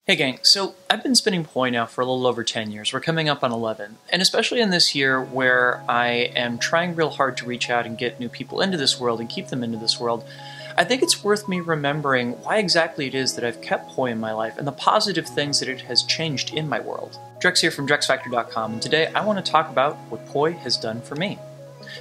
Hey gang, so I've been spinning poi now for a little over 10 years. We're coming up on 11. And especially in this year where I am trying real hard to reach out and get new people into this world and keep them into this world, I think it's worth me remembering why exactly it is that I've kept poi in my life and the positive things that it has changed in my world. Drex here from DrexFactor.com, and today I want to talk about what poi has done for me.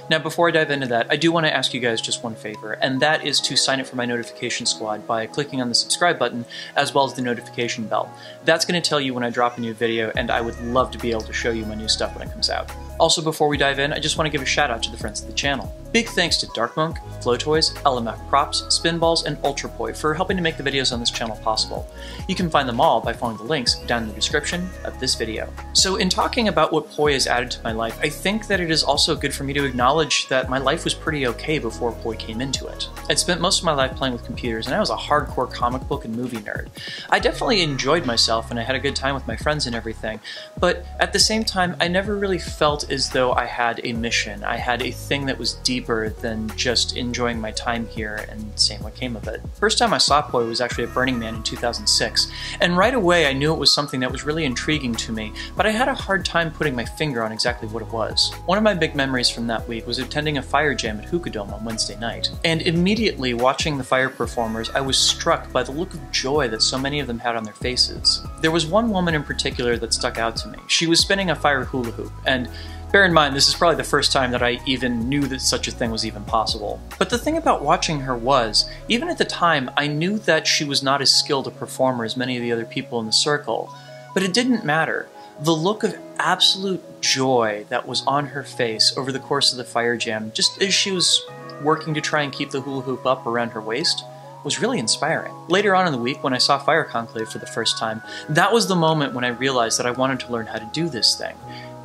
Now, before I dive into that, I do want to ask you guys just one favor, and that is to sign up for my notification squad by clicking on the subscribe button, as well as the notification bell. That's going to tell you when I drop a new video, and I would love to be able to show you my new stuff when it comes out. Also, before we dive in, I just want to give a shout out to the friends of the channel. Big thanks to Dark Monk, Flow Toys, LMF Props, Spinballs, and Ultrapoi for helping to make the videos on this channel possible. You can find them all by following the links down in the description of this video. So in talking about what poi has added to my life, I think that it is also good for me to acknowledge that my life was pretty okay before poi came into it. I'd spent most of my life playing with computers, and I was a hardcore comic book and movie nerd. I definitely enjoyed myself, and I had a good time with my friends and everything, but at the same time, I never really felt as though I had a mission. I had a thing that was deeper than just enjoying my time here and seeing what came of it. First time I saw poi was actually at Burning Man in 2006, and right away I knew it was something that was really intriguing to me, but I had a hard time putting my finger on exactly what it was. One of my big memories from that week was attending a fire jam at Hookah Dome on Wednesday night, and immediately watching the fire performers, I was struck by the look of joy that so many of them had on their faces. There was one woman in particular that stuck out to me. She was spinning a fire hula hoop, and bear in mind, this is probably the first time that I even knew that such a thing was even possible. But the thing about watching her was, even at the time, I knew that she was not as skilled a performer as many of the other people in the circle. But it didn't matter. The look of absolute joy that was on her face over the course of the fire jam, just as she was working to try and keep the hula hoop up around her waist, was really inspiring. Later on in the week, when I saw Fire Conclave for the first time, that was the moment when I realized that I wanted to learn how to do this thing.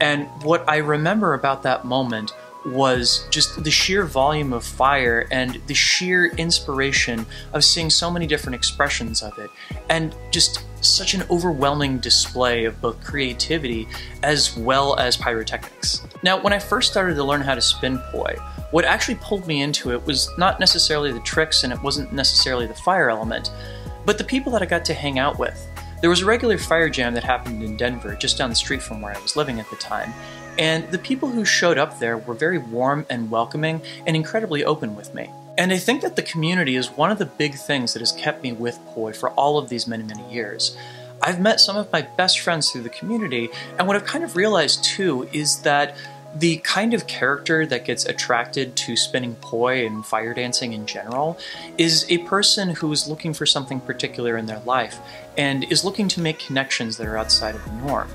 And what I remember about that moment was just the sheer volume of fire and the sheer inspiration of seeing so many different expressions of it, and just such an overwhelming display of both creativity as well as pyrotechnics. Now, when I first started to learn how to spin poi, what actually pulled me into it was not necessarily the tricks, and it wasn't necessarily the fire element, but the people that I got to hang out with. There was a regular fire jam that happened in Denver, just down the street from where I was living at the time, and the people who showed up there were very warm and welcoming and incredibly open with me. And I think that the community is one of the big things that has kept me with poi for all of these many, many years. I've met some of my best friends through the community, and what I've kind of realized too is that the kind of character that gets attracted to spinning poi and fire dancing in general is a person who is looking for something particular in their life and is looking to make connections that are outside of the norm.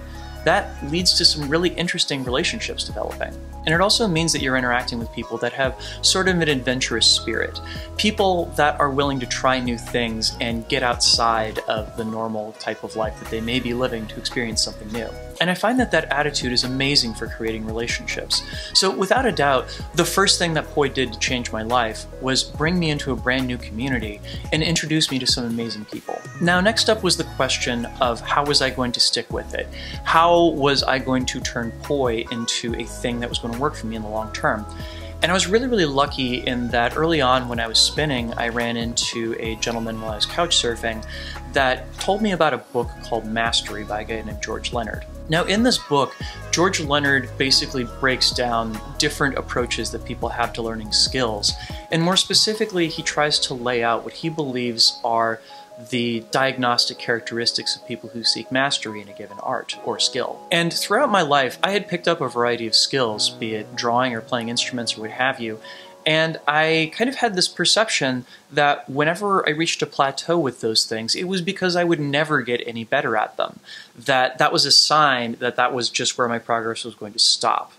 That leads to some really interesting relationships developing. And it also means that you're interacting with people that have sort of an adventurous spirit. People that are willing to try new things and get outside of the normal type of life that they may be living to experience something new. And I find that that attitude is amazing for creating relationships. So without a doubt, the first thing that poi did to change my life was bring me into a brand new community and introduce me to some amazing people. Now, next up was the question of how was I going to stick with it? How was I going to turn poi into a thing that was going to work for me in the long term? And I was really, really lucky in that early on when I was spinning, I ran into a gentleman while I was couch surfing that told me about a book called Mastery by a guy named George Leonard. Now, in this book, George Leonard basically breaks down different approaches that people have to learning skills. And more specifically, he tries to lay out what he believes are the diagnostic characteristics of people who seek mastery in a given art or skill. And throughout my life, I had picked up a variety of skills, be it drawing or playing instruments or what have you, and I kind of had this perception that whenever I reached a plateau with those things, it was because I would never get any better at them. That was a sign that that was just where my progress was going to stop.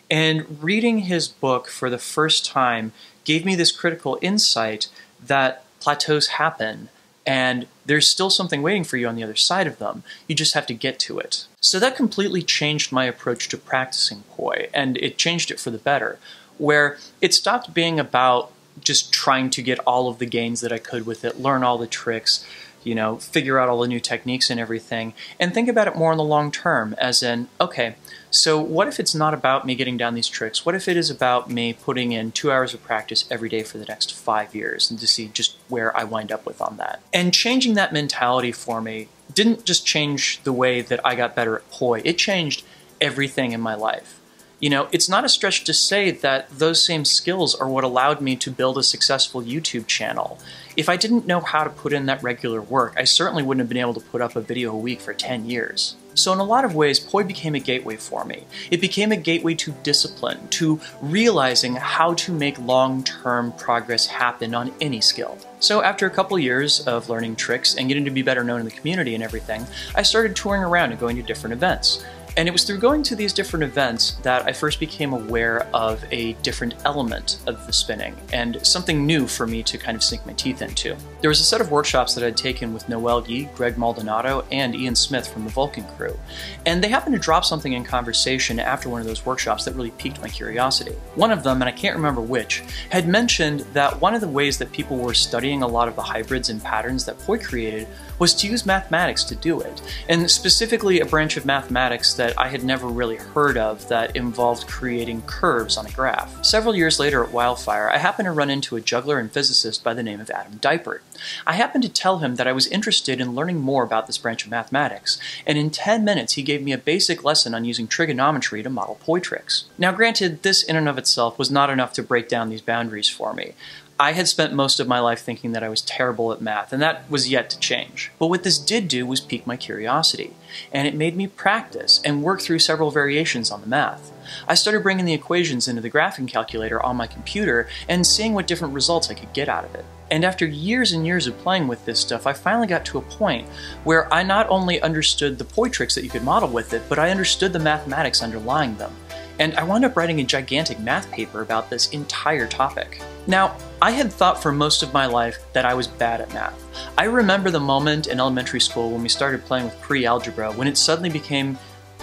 And reading his book for the first time gave me this critical insight that plateaus happen, and there's still something waiting for you on the other side of them. You just have to get to it. So that completely changed my approach to practicing poi, and it changed it for the better, where it stopped being about just trying to get all of the gains that I could with it, learn all the tricks, you know, figure out all the new techniques and everything, and think about it more in the long term, as in, okay, so what if it's not about me getting down these tricks? What if it is about me putting in 2 hours of practice every day for the next 5 years, and to see just where I wind up with on that? And changing that mentality for me didn't just change the way that I got better at poi, it changed everything in my life. You know, it's not a stretch to say that those same skills are what allowed me to build a successful YouTube channel. If I didn't know how to put in that regular work, I certainly wouldn't have been able to put up a video a week for 10 years. So in a lot of ways, poi became a gateway for me. It became a gateway to discipline, to realizing how to make long-term progress happen on any skill. So after a couple years of learning tricks and getting to be better known in the community and everything, I started touring around and going to different events. And it was through going to these different events that I first became aware of a different element of the spinning, and something new for me to kind of sink my teeth into. There was a set of workshops that I'd taken with Noel Yee, Greg Maldonado, and Ian Smith from the Vulcan crew, and they happened to drop something in conversation after one of those workshops that really piqued my curiosity. One of them, and I can't remember which, had mentioned that one of the ways that people were studying a lot of the hybrids and patterns that poi created was to use mathematics to do it, and specifically a branch of mathematics that I had never really heard of that involved creating curves on a graph. Several years later at Wildfire, I happened to run into a juggler and physicist by the name of Adam Dipert. I happened to tell him that I was interested in learning more about this branch of mathematics, and in 10 minutes he gave me a basic lesson on using trigonometry to model poi tricks. Now granted, this in and of itself was not enough to break down these boundaries for me. I had spent most of my life thinking that I was terrible at math, and that was yet to change. But what this did do was pique my curiosity, and it made me practice and work through several variations on the math. I started bringing the equations into the graphing calculator on my computer and seeing what different results I could get out of it. And after years and years of playing with this stuff, I finally got to a point where I not only understood the poi tricks that you could model with it, but I understood the mathematics underlying them. And I wound up writing a gigantic math paper about this entire topic. Now, I had thought for most of my life that I was bad at math. I remember the moment in elementary school when we started playing with pre-algebra, when it suddenly became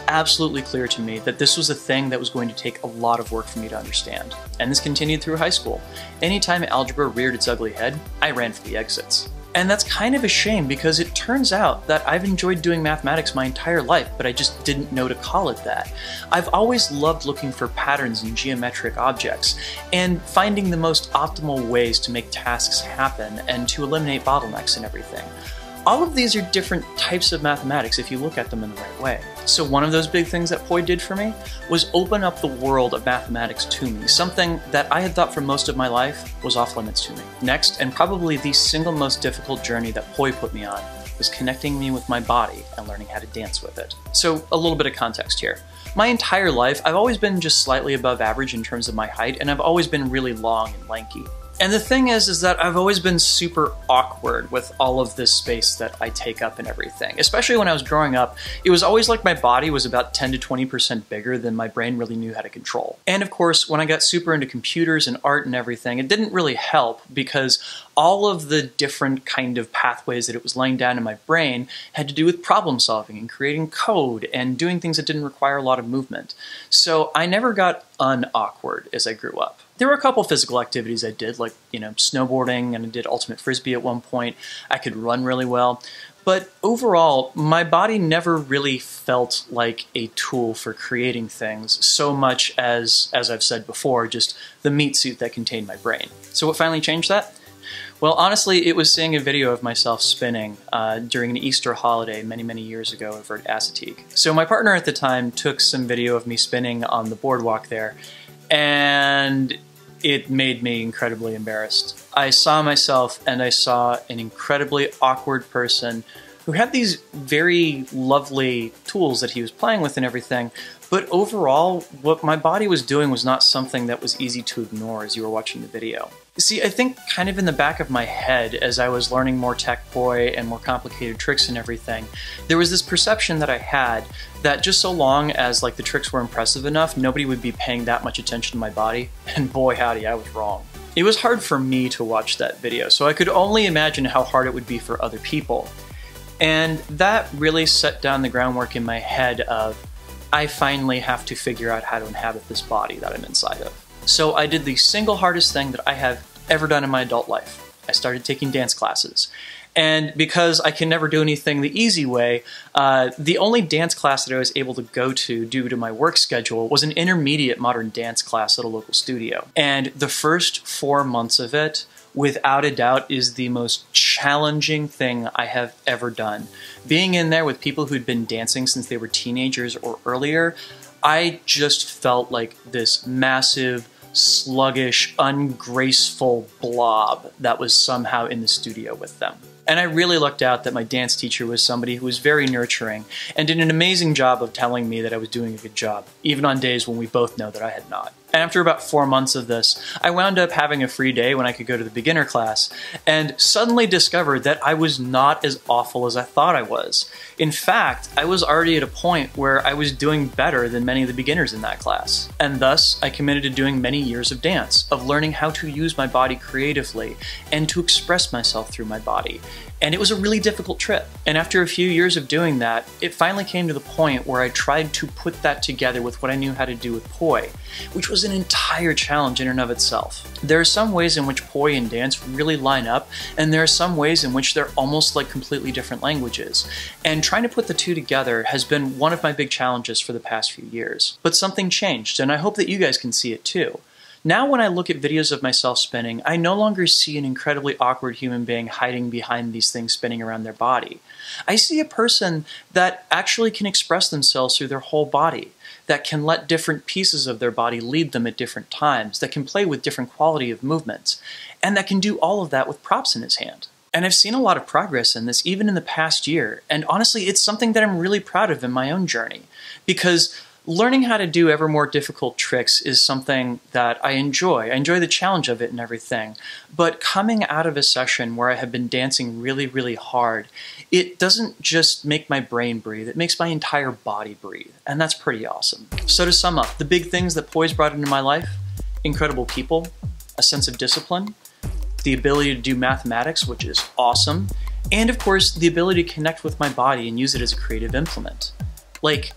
absolutely clear to me that this was a thing that was going to take a lot of work for me to understand. And this continued through high school. Anytime algebra reared its ugly head, I ran for the exits. And that's kind of a shame, because it turns out that I've enjoyed doing mathematics my entire life, but I just didn't know to call it that. I've always loved looking for patterns in geometric objects and finding the most optimal ways to make tasks happen and to eliminate bottlenecks and everything. All of these are different types of mathematics if you look at them in the right way. So one of those big things that poi did for me was open up the world of mathematics to me, something that I had thought for most of my life was off limits to me. Next, and probably the single most difficult journey that poi put me on, was connecting me with my body and learning how to dance with it. So a little bit of context here. My entire life, I've always been just slightly above average in terms of my height, and I've always been really long and lanky. And the thing is that I've always been super awkward with all of this space that I take up and everything. Especially when I was growing up, it was always like my body was about 10 to 20% bigger than my brain really knew how to control. And of course, when I got super into computers and art and everything, it didn't really help, because all of the different kind of pathways that it was laying down in my brain had to do with problem solving and creating code and doing things that didn't require a lot of movement. So I never got unawkward as I grew up. There were a couple physical activities I did, like, snowboarding, and I did ultimate frisbee at one point. I could run really well. But overall, my body never really felt like a tool for creating things so much as I've said before, just the meat suit that contained my brain. So what finally changed that? Well, honestly, it was seeing a video of myself spinning during an Easter holiday many, many years ago over at Assateague. So my partner at the time took some video of me spinning on the boardwalk there, and it made me incredibly embarrassed. I saw myself, and I saw an incredibly awkward person who had these very lovely tools that he was playing with and everything, but overall, what my body was doing was not something that was easy to ignore as you were watching the video. See, I think kind of in the back of my head, as I was learning more tech poi and more complicated tricks and everything, there was this perception that I had that just so long as the tricks were impressive enough, nobody would be paying that much attention to my body, and boy howdy, I was wrong. It was hard for me to watch that video, so I could only imagine how hard it would be for other people. And that really set down the groundwork in my head of, I finally have to figure out how to inhabit this body that I'm inside of. So I did the single hardest thing that I have ever done in my adult life. I started taking dance classes. And because I can never do anything the easy way, the only dance class that I was able to go to due to my work schedule was an intermediate modern dance class at a local studio. And the first 4 months of it, without a doubt, is the most challenging thing I have ever done. Being in there with people who'd been dancing since they were teenagers or earlier, I just felt like this massive, sluggish, ungraceful blob that was somehow in the studio with them. And I really lucked out that my dance teacher was somebody who was very nurturing and did an amazing job of telling me that I was doing a good job, even on days when we both know that I had not. And after about 4 months of this, I wound up having a free day when I could go to the beginner class and suddenly discovered that I was not as awful as I thought I was. In fact, I was already at a point where I was doing better than many of the beginners in that class. And thus, I committed to doing many years of dance, of learning how to use my body creatively and to express myself through my body. And it was a really difficult trip. And after a few years of doing that, it finally came to the point where I tried to put that together with what I knew how to do with poi, which was an entire challenge in and of itself. There are some ways in which poi and dance really line up, and there are some ways in which they're almost like completely different languages. And trying to put the two together has been one of my big challenges for the past few years. But something changed, and I hope that you guys can see it too. Now when I look at videos of myself spinning, I no longer see an incredibly awkward human being hiding behind these things spinning around their body. I see a person that actually can express themselves through their whole body, that can let different pieces of their body lead them at different times, that can play with different quality of movements, and that can do all of that with props in his hand. And I've seen a lot of progress in this even in the past year, and honestly it's something that I'm really proud of in my own journey, because learning how to do ever more difficult tricks is something that I enjoy. I enjoy the challenge of it and everything. But coming out of a session where I have been dancing really, really hard, it doesn't just make my brain breathe, it makes my entire body breathe. And that's pretty awesome. So to sum up, the big things that poi's brought into my life: incredible people, a sense of discipline, the ability to do mathematics, which is awesome, and of course, the ability to connect with my body and use it as a creative implement. Like,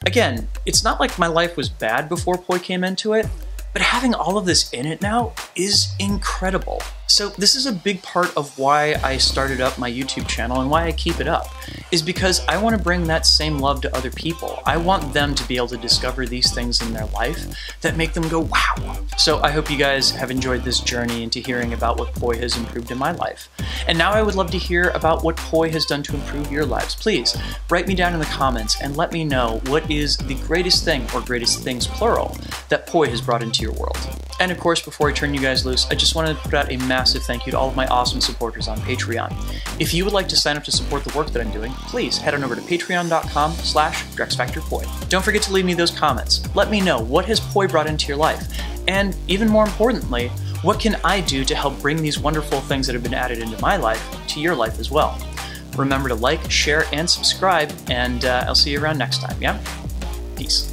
again, it's not like my life was bad before poi came into it, but having all of this in it now is incredible. So this is a big part of why I started up my YouTube channel and why I keep it up, is because I want to bring that same love to other people. I want them to be able to discover these things in their life that make them go, wow. So I hope you guys have enjoyed this journey into hearing about what poi has improved in my life. And now I would love to hear about what poi has done to improve your lives. Please write me down in the comments and let me know what is the greatest thing, or greatest things plural, that poi has brought into your world. And of course, before I turn you guys loose, I just wanted to put out a massive thank you to all of my awesome supporters on Patreon. If you would like to sign up to support the work that I'm doing, please head on over to patreon.com/DrexFactorPoi. Don't forget to leave me those comments. Let me know what has poi brought into your life, and even more importantly, what can I do to help bring these wonderful things that have been added into my life to your life as well. Remember to like, share, and subscribe, and I'll see you around next time, yeah? Peace.